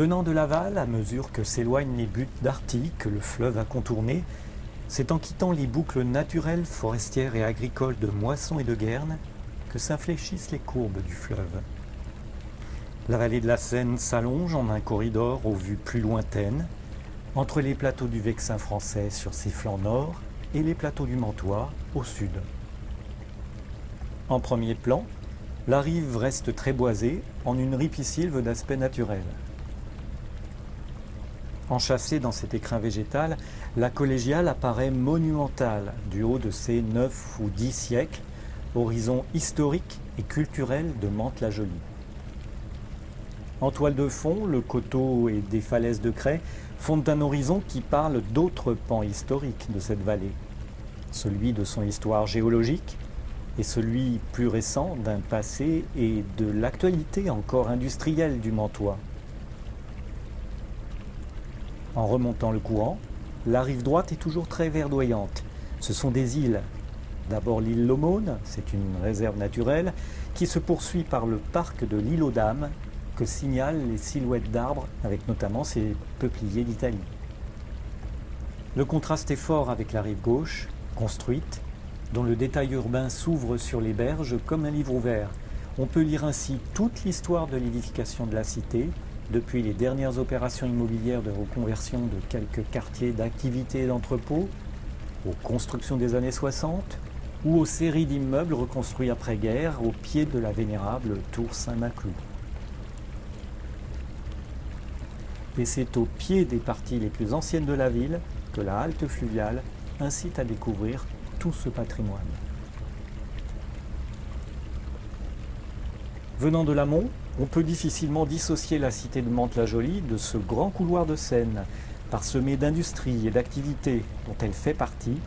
Venant de Laval, à mesure que s'éloignent les buttes d'Arty que le fleuve a contournées, c'est en quittant les boucles naturelles, forestières et agricoles de Moisson et de Guernes que s'infléchissent les courbes du fleuve. La vallée de la Seine s'allonge en un corridor aux vues plus lointaines, entre les plateaux du Vexin français sur ses flancs nord et les plateaux du Mantois au sud. En premier plan, la rive reste très boisée en une ripisylve d'aspect naturel. Enchâssée dans cet écrin végétal, la collégiale apparaît monumentale du haut de ses 9 ou 10 siècles, horizon historique et culturel de Mantes-la-Jolie. En toile de fond, le coteau et des falaises de craie fondent un horizon qui parle d'autres pans historiques de cette vallée, celui de son histoire géologique et celui plus récent d'un passé et de l'actualité encore industrielle du Mantois. En remontant le courant, la rive droite est toujours très verdoyante. Ce sont des îles. D'abord l'île Lomone, c'est une réserve naturelle, qui se poursuit par le parc de l'île aux Dames, que signalent les silhouettes d'arbres, avec notamment ces peupliers d'Italie. Le contraste est fort avec la rive gauche, construite, dont le détail urbain s'ouvre sur les berges comme un livre ouvert. On peut lire ainsi toute l'histoire de l'édification de la cité, depuis les dernières opérations immobilières de reconversion de quelques quartiers d'activité et d'entrepôts, aux constructions des années 60 ou aux séries d'immeubles reconstruits après-guerre au pied de la vénérable tour Saint-Maclou. Et c'est au pied des parties les plus anciennes de la ville que la halte fluviale incite à découvrir tout ce patrimoine. Venant de l'amont, on peut difficilement dissocier la cité de Mantes-la-Jolie de ce grand couloir de Seine, parsemé d'industries et d'activités dont elle fait partie,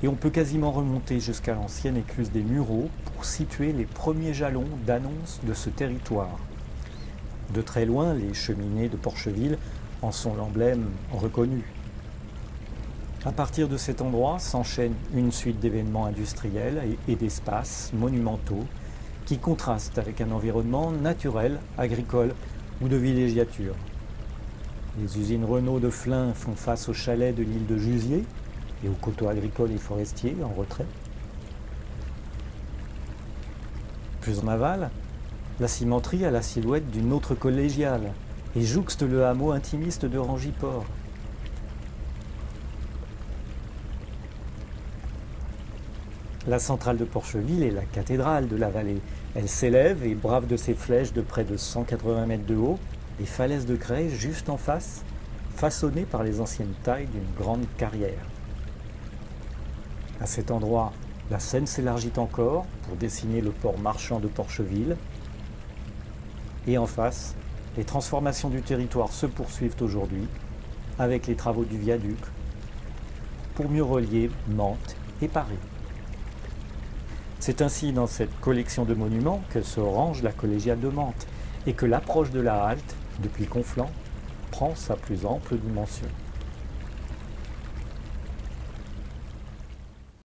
et on peut quasiment remonter jusqu'à l'ancienne écluse des Mureaux pour situer les premiers jalons d'annonce de ce territoire. De très loin, les cheminées de Porcheville en sont l'emblème reconnu. À partir de cet endroit s'enchaîne une suite d'événements industriels et d'espaces monumentaux qui contrastent avec un environnement naturel, agricole ou de villégiature. Les usines Renault de Flins font face aux chalets de l'île de Jusier et aux coteaux agricoles et forestiers en retrait. Plus en aval, la cimenterie a la silhouette d'une autre collégiale et jouxte le hameau intimiste de Rangiport. La centrale de Porcheville est la cathédrale de la vallée. Elle s'élève et brave de ses flèches de près de 180 mètres de haut les falaises de craie juste en face, façonnées par les anciennes tailles d'une grande carrière. À cet endroit, la Seine s'élargit encore pour dessiner le port marchand de Porcheville. Et en face, les transformations du territoire se poursuivent aujourd'hui avec les travaux du viaduc pour mieux relier Mantes et Paris. C'est ainsi dans cette collection de monuments que se range la collégiale de Mantes et que l'approche de la halte, depuis Conflans, prend sa plus ample dimension.